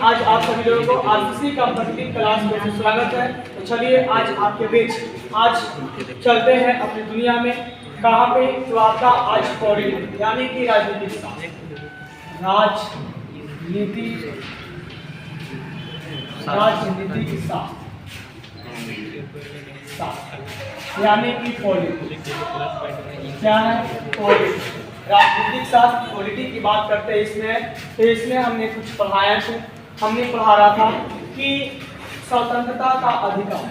आज आप सभी लोगों को आरसीसी कॉम्पिटिटिव क्लास में स्वागत है। तो चलिए आज आपके बीच आज चलते हैं अपनी दुनिया में कहाँ पे, तो आपका आज पॉलिटिक्स यानी कि राजनीतिक शास्त्र यानी कि पॉलिटिक्स क्या है, पॉलिटिक्स राजनीतिक शास्त्र पॉलिटिक्स की बात करते हैं इसमें। तो इसमें हमने कुछ पढ़ाया थे, हमने पढ़ा रहा था कि स्वतंत्रता का अधिकार,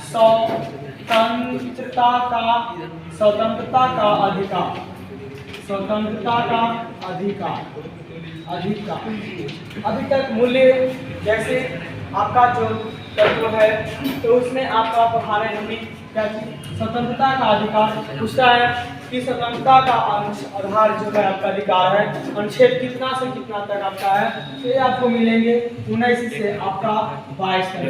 स्वतंत्रता का अधिकार अभी तक मूल्य जैसे आपका जो तत्व है तो उसमें आपका पढ़ा रहे हमने क्या चीज, स्वतंत्रता का अधिकार पूछता है कि स्वतंत्रता का आधार जो है आपका अधिकार है, अनुच्छेद कितना से कितना तक आपका है, तो ये आपको मिलेंगे 19 से आपका 22 तक।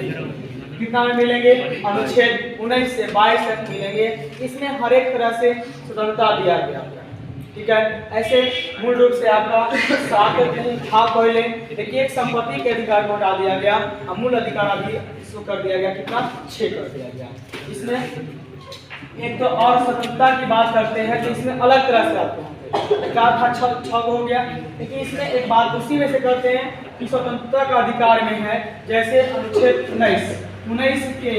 कितना में मिलेंगे, अनुच्छेद 19 से 22 तक मिलेंगे। इसमें हर एक तरह से स्वतंत्रता दिया गया, ठीक है। ऐसे मूल रूप से आपका पहले देखिए एक संपत्ति के अधिकार को हटा दिया गया, मूल अधिकार अभी इसको कर दिया गया कितना, 6 कर दिया गया। इसमें एक तो और स्वतंत्रता की बात करते हैं तो इसमें अलग तरह से आते हैं, अधिकार था 6 हो गया, लेकिन इसमें एक बात उसी में से करते हैं कि स्वतंत्रता का अधिकार में है जैसे अनुच्छेद 19 के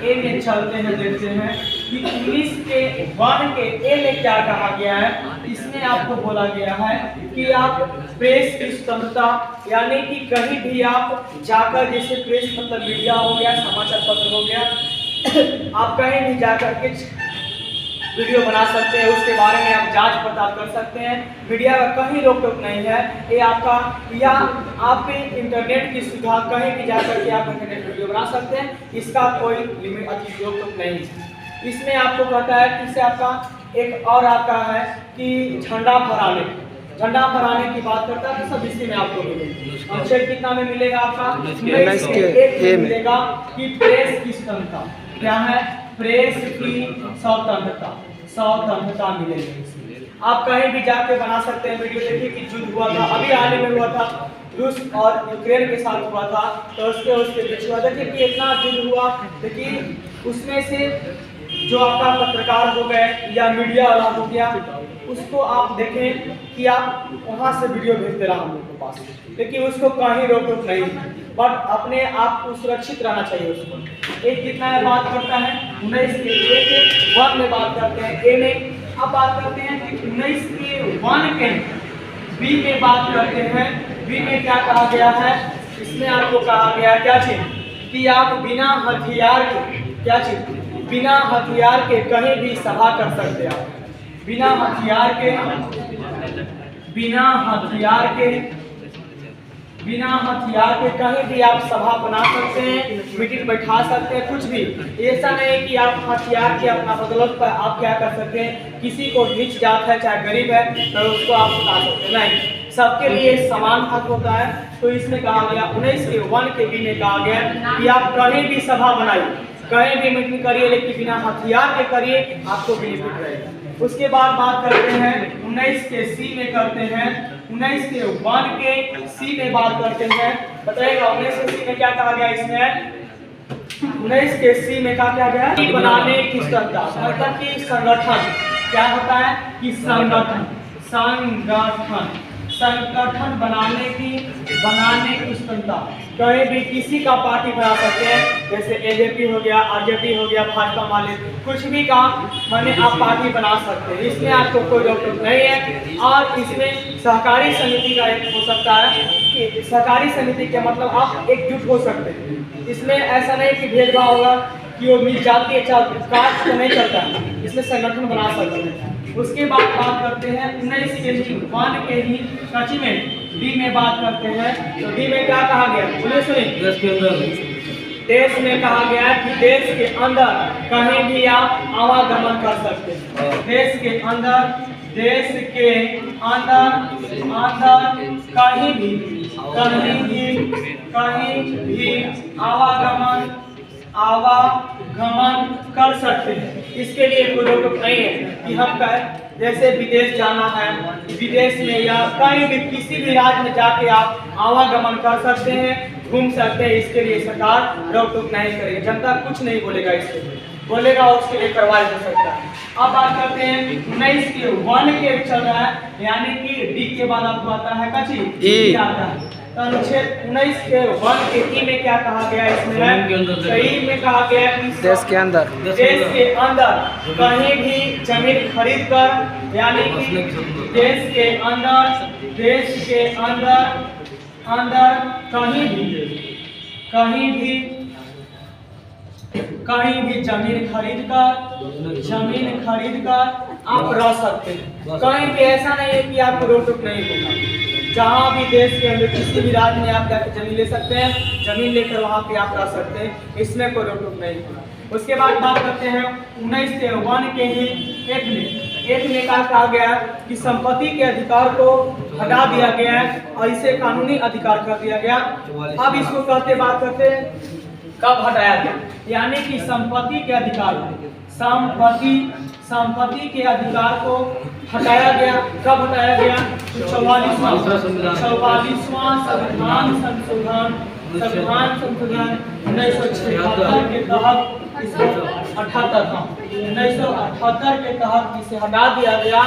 ए में चलते हैं, देखते हैं कि 19 के 1 के ए में क्या कहा गया है। इसमें आपको बोला गया है कि आप प्रेस की स्वतंत्रता यानी कि कहीं भी आप जाकर, जैसे प्रेस मतलब मीडिया हो गया, समाचार पत्र हो गया, आप कहीं भी जाकर के वीडियो बना सकते हैं, उसके बारे में आप जांच पड़ताल कर सकते हैं। मीडिया का कहीं रोक टोक नहीं है, ये आपका या आप इंटरनेट की सुविधा कहीं भी जाकर के आप इंटरनेट वीडियो बना सकते हैं, इसका कोई लिमिट रोक टोक नहीं है। इसमें आपको कहता है कि इससे आपका एक और आपका है कि झंडा फहराने की बात करता है, तो सब इसी में आपको मिलेगा। अनुच्छेद कितना में मिलेगा आपका, मिलेगा कि प्रेस की स्वतंत्रता क्या है, प्रेस की स्वतंत्रता मिलेगी। आप कहीं भी जाके बना सकते हैं वीडियो। देखिए कि युद्ध हुआ था, अभी हाल ही में हुआ था, रूस और यूक्रेन के साथ हुआ था, तो उसके बीच हुआ। देखिए कि इतना युद्ध हुआ, देखिए उसमें से जो आपका पत्रकार हो गए या मीडिया वाला हो गया, उसको आप देखें कि आप वहाँ से वीडियो भेजते रहा हम लोग के पास, लेकिन उसको कहीं रोक टोक नहीं, बट अपने आप को सुरक्षित रहना चाहिए उसको। एक कितना में बात करता है, 19 के 1 में बात करते हैं ए में। अब बात करते हैं कि 19 के 1 के बी में बात करते हैं। बी में क्या कहा गया है, इसमें आपको कहा गया क्या चीज कि आप बिना हथियार के कहीं भी सभा कर सकते हैं। बिना हथियार के कहीं भी आप सभा बना सकते हैं, मीटिंग बैठा सकते हैं, कुछ भी। ऐसा नहीं है कि आप हथियार के अपना बदौलत पर आप क्या कर सकते हैं, किसी को नीच जात है चाहे गरीब है तो उसको आप बता सकते हैं, नहीं, सबके लिए समान हक होता है। तो इसमें कहा गया 19 के 1 के बी में कहा गया कि आप कहीं भी सभा बनाइए, कहीं भी मीटिंग करिए, लेकिन बिना हथियार के करिए, आपको बेनिफिट रहेगा। उसके बाद बात करते हैं 19 के सी में करते हैं, 19 के 1 के सी में बात करते हैं। बताइएगा 19 के सी में क्या कहा गया, इसमें 19 के सी में क्या गया, बनाने की स्वतंत्रता, मतलब कि संगठन क्या होता है कि संगठन बनाने की स्वतंत्रता। कहीं भी किसी का पार्टी बना सकते हैं, जैसे एजेपी हो गया, आरजेपी हो गया, भाजपा वाले, कुछ भी काम माने आप पार्टी बना सकते हैं, इसमें आपको कोई रोक टोक नहीं है। और इसमें सहकारी समिति का एक हो सकता है कि सहकारी समिति के मतलब आप एकजुट हो सकते हैं। इसमें ऐसा नहीं कि भेदभाव होगा कि वो मिल जाती है कास्ट तो नहीं चलता है, इसमें संगठन बना सकते हैं। उसके बाद बात करते हैं 19 के 1 के ही कच्ची में डी में बात करते हैं। तो डी में क्या कहा गया, बोलिए सुनिए, देश में कहा गया कि देश के अंदर कहीं भी आप आवागमन कर सकते हैं। देश के अंदर कहीं भी आवागमन कर सकते हैं। इसके लिए कोई रोक टोक नहीं है कि हम जैसे विदेश जाना है, विदेश में या कहीं भी किसी भी राज्य में जाके आप आवागमन कर सकते हैं, घूम सकते हैं। इसके लिए सरकार रोक टोक नहीं करेगी, जनता कुछ नहीं बोलेगा, इसके लिए बोलेगा उसके लिए कार्रवाई हो सकता है। अब बात करते हैं 19 के 1 के चल रहा है, यानी कि डी के बाद आपको आता है कची ई आता है। तो अनुच्छेद 19 के 1 के ई में क्या कहा गया, इसमें सही में कहा गया कि देश के अंदर कहीं भी जमीन खरीद कर, यानी कि देश के अंदर कहीं भी जमीन खरीद कर आप रह सकते हैं। कहीं भी ऐसा नहीं है कि आपको रोक टोक नहीं होगा। जहाँ भी देश के अंदर किसी भी राज्य में आप जाकर जमीन ले सकते हैं, जमीन लेकर वहाँ पे आप रह सकते हैं, इसमें कोई रोक टोक नहीं होगा। उसके बाद बात करते हैं 19 के 1 के ही एक में कहा गया कि संपत्ति के अधिकार को हटा दिया गया है और इसे कानूनी अधिकार कर दिया गया। अब इसको बात करते हैं कब हटाया गया, यानी कि संपत्ति के अधिकार को हटाया गया। कब हटाया गया? 44वां संविधान संशोधन 1976 के तहत इसको 1978 के तहत इसे हटा दिया गया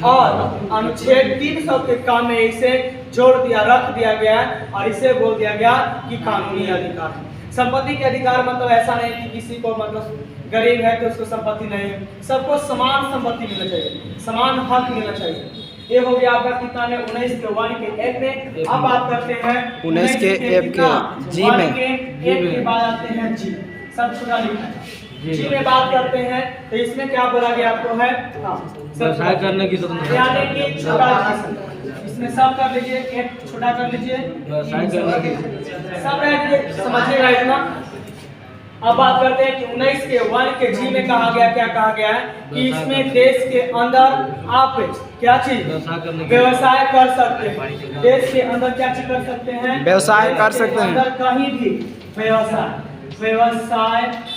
और अनुच्छेद 300 के काम में इसे रख दिया गया और इसे बोल दिया गया कि कानूनी अधिकार है। संपत्ति के अधिकार मतलब ऐसा नहीं कि किसी को मतलब गरीब है तो उसको संपत्ति नहीं है, सबको समान संपत्ति मिलना चाहिए, समान हक मिलना चाहिए। ये हो गया आपका कितना में 19 के 1 के 1 में। अब बात करते हैं 19 के 1 के जी में, 1 के बाद आते हैं जी, सब छोटा लिखा है जी में बात करते हैं। तो इसमें क्या बोला गया आपको है, व्यवसाय करने की स्वतंत्रता, यानी कि छोटा इसमें सब कर लीजिए, एक छोटा कर लीजिए, व्यवसाय करने की सब रह लीजिए, समझिएगा इतना। अब बात करते हैं कि 19 के 1 के जी में कहा गया, क्या कहा गया है कि इसमें देश के अंदर आप क्या चीज व्यवसाय कर सकते हैं। देश के अंदर क्या चीज कर सकते हैं, व्यवसाय कर सकते हैं, अंदर कहीं भी व्यवसाय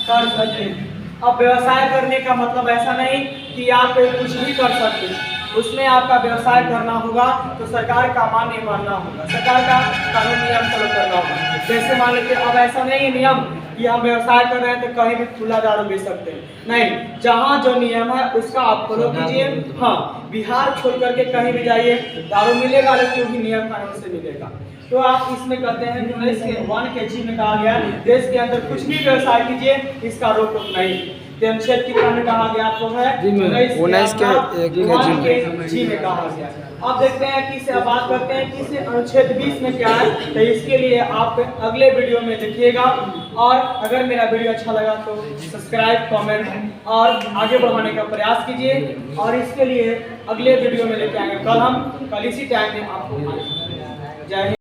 कर सकते हैं। अब व्यवसाय करने का मतलब ऐसा नहीं कि आप कुछ भी कर सकते हैं, उसमें आपका व्यवसाय करना होगा तो सरकार का मान्य मानना होगा, सरकार का कानून नियम फॉलो करना होगा। जैसे मान लीजिए अब ऐसा नहीं है नियम कि हम व्यवसाय कर रहे हैं तो कहीं भी खुला दारू बेच सकते हैं, नहीं, जहाँ जो नियम है उसका आप फॉलो कीजिए। हाँ, बिहार छोड़ करके कहीं भी जाइए दारू मिलेगा, लेकिन वो भी नियम कानून से मिलेगा। तो आप इसमें कहते हैं 19 के 1 के जी में कहा गया देश के अंदर कुछ भी व्यवसाय कीजिए, इसका रोक टोक नहीं। अनुच्छेद कितना में कहा गया आपको है 19 के 1 के जी में कहा गया। अब देखते हैं कि इसे बात करते हैं कि इसे अनुच्छेद 20 में क्या है। तो इसके लिए आप अगले वीडियो में देखिएगा, और अगर मेरा वीडियो अच्छा लगा तो सब्सक्राइब, कमेंट और आगे बढ़ाने का प्रयास कीजिए। और इसके लिए अगले वीडियो में लेके आएंगे कल इसी टाइम में आपको। जय हिंद।